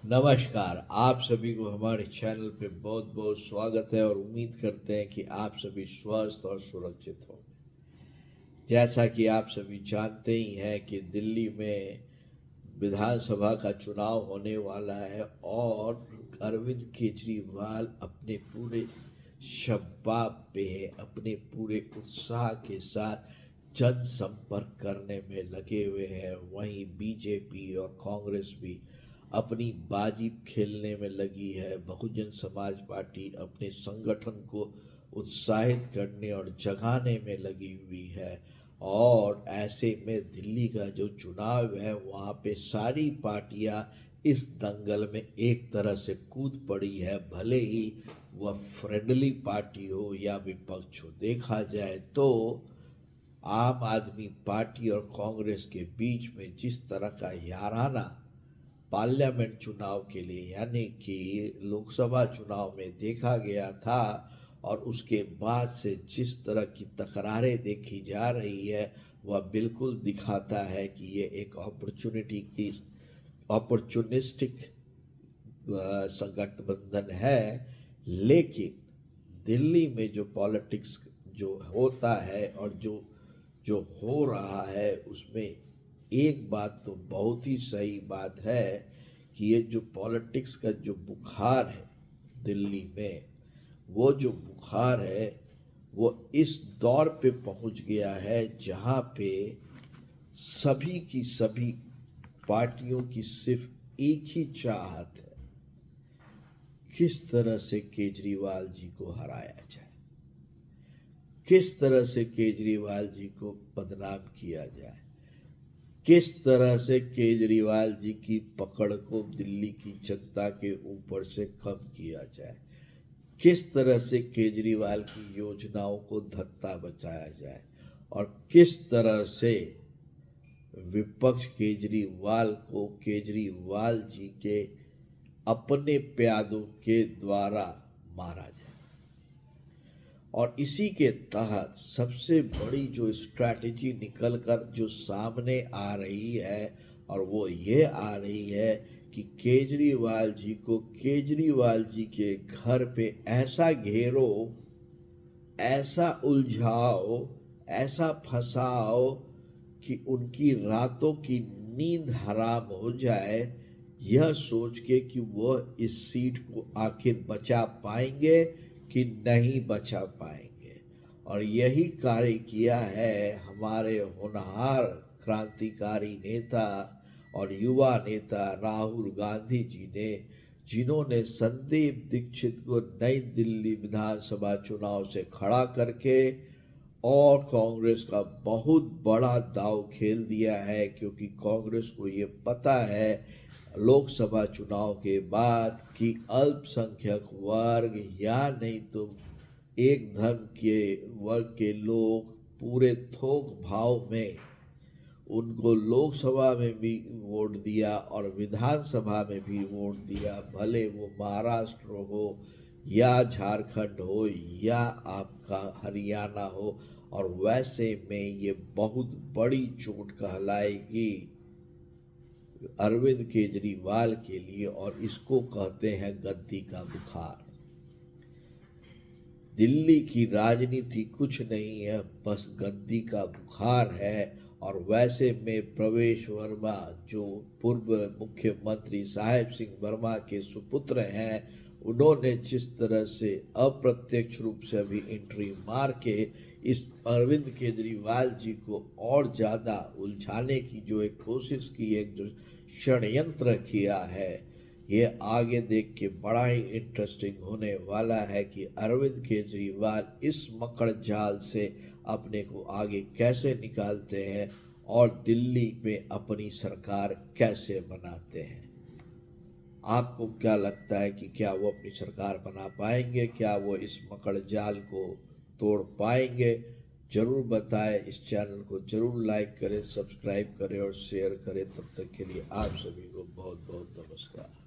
नमस्कार। आप सभी को हमारे चैनल पे बहुत बहुत स्वागत है और उम्मीद करते हैं कि आप सभी स्वस्थ और सुरक्षित होंगे। जैसा कि आप सभी जानते ही हैं कि दिल्ली में विधानसभा का चुनाव होने वाला है और अरविंद केजरीवाल अपने पूरे शबाब पे है, अपने पूरे उत्साह के साथ जनसंपर्क करने में लगे हुए हैं। वहीं बीजेपी और कांग्रेस भी अपनी बाजी खेलने में लगी है। बहुजन समाज पार्टी अपने संगठन को उत्साहित करने और जगाने में लगी हुई है और ऐसे में दिल्ली का जो चुनाव है वहाँ पे सारी पार्टियां इस दंगल में एक तरह से कूद पड़ी है, भले ही वह फ्रेंडली पार्टी हो या विपक्ष हो। देखा जाए तो आम आदमी पार्टी और कांग्रेस के बीच में जिस तरह का याराना पार्लियामेंट चुनाव के लिए यानी कि लोकसभा चुनाव में देखा गया था और उसके बाद से जिस तरह की तकरारें देखी जा रही है वह बिल्कुल दिखाता है कि ये एक अपॉर्चुनिस्टिक गठबंधन है। लेकिन दिल्ली में जो पॉलिटिक्स जो होता है और जो हो रहा है उसमें एक बात तो बहुत ही सही बात है कि ये जो पॉलिटिक्स का जो बुखार है दिल्ली में, वो जो बुखार है वो इस दौर पे पहुंच गया है जहां पे सभी की सभी पार्टियों की सिर्फ एक ही चाहत है, किस तरह से केजरीवाल जी को हराया जाए, किस तरह से केजरीवाल जी को बदनाम किया जाए, किस तरह से केजरीवाल जी की पकड़ को दिल्ली की जनता के ऊपर से कम किया जाए, किस तरह से केजरीवाल की योजनाओं को धत्ता बचाया जाए और किस तरह से विपक्ष केजरीवाल जी के अपने प्यादों के द्वारा मारा जाए। और इसी के तहत सबसे बड़ी जो स्ट्रैटेजी निकल कर जो सामने आ रही है और वो ये आ रही है कि केजरीवाल जी के घर पे ऐसा घेरो, ऐसा उलझाओ, ऐसा फंसाओ कि उनकी रातों की नींद हराम हो जाए, यह सोच के कि वह इस सीट को आखिर बचा पाएंगे कि नहीं बचा पाएंगे। और यही कार्य किया है हमारे होनहार क्रांतिकारी नेता और युवा नेता राहुल गांधी जी ने, जिन्होंने संदीप दीक्षित को नई दिल्ली विधानसभा चुनाव से खड़ा करके और कांग्रेस का बहुत बड़ा दांव खेल दिया है। क्योंकि कांग्रेस को ये पता है लोकसभा चुनाव के बाद कि अल्पसंख्यक वर्ग या नहीं तो एक धर्म के वर्ग के लोग पूरे थोक भाव में उनको लोकसभा में भी वोट दिया और विधानसभा में भी वोट दिया, भले वो महाराष्ट्र हो या झारखंड हो या आपका हरियाणा हो। और वैसे में ये बहुत बड़ी चोट कहलाएगी अरविंद केजरीवाल के लिए और इसको कहते हैं गद्दी का बुखार। दिल्ली की राजनीति कुछ नहीं है, बस गद्दी का बुखार है। और वैसे में प्रवेश वर्मा जो पूर्व मुख्यमंत्री साहेब सिंह वर्मा के सुपुत्र हैं, उन्होंने जिस तरह से अप्रत्यक्ष रूप से अभी एंट्री मार के इस अरविंद केजरीवाल जी को और ज़्यादा उलझाने की जो एक कोशिश की, एक जो षड्यंत्र किया है, ये आगे देख के बड़ा ही इंटरेस्टिंग होने वाला है कि अरविंद केजरीवाल इस मकड़ जाल से अपने को आगे कैसे निकालते हैं और दिल्ली में अपनी सरकार कैसे बनाते हैं। आपको क्या लगता है कि क्या वो अपनी सरकार बना पाएंगे, क्या वो इस मकड़ जाल को तोड़ पाएंगे? जरूर बताएं। इस चैनल को जरूर लाइक करें, सब्सक्राइब करें और शेयर करें। तब तक के लिए आप सभी को बहुत बहुत नमस्कार।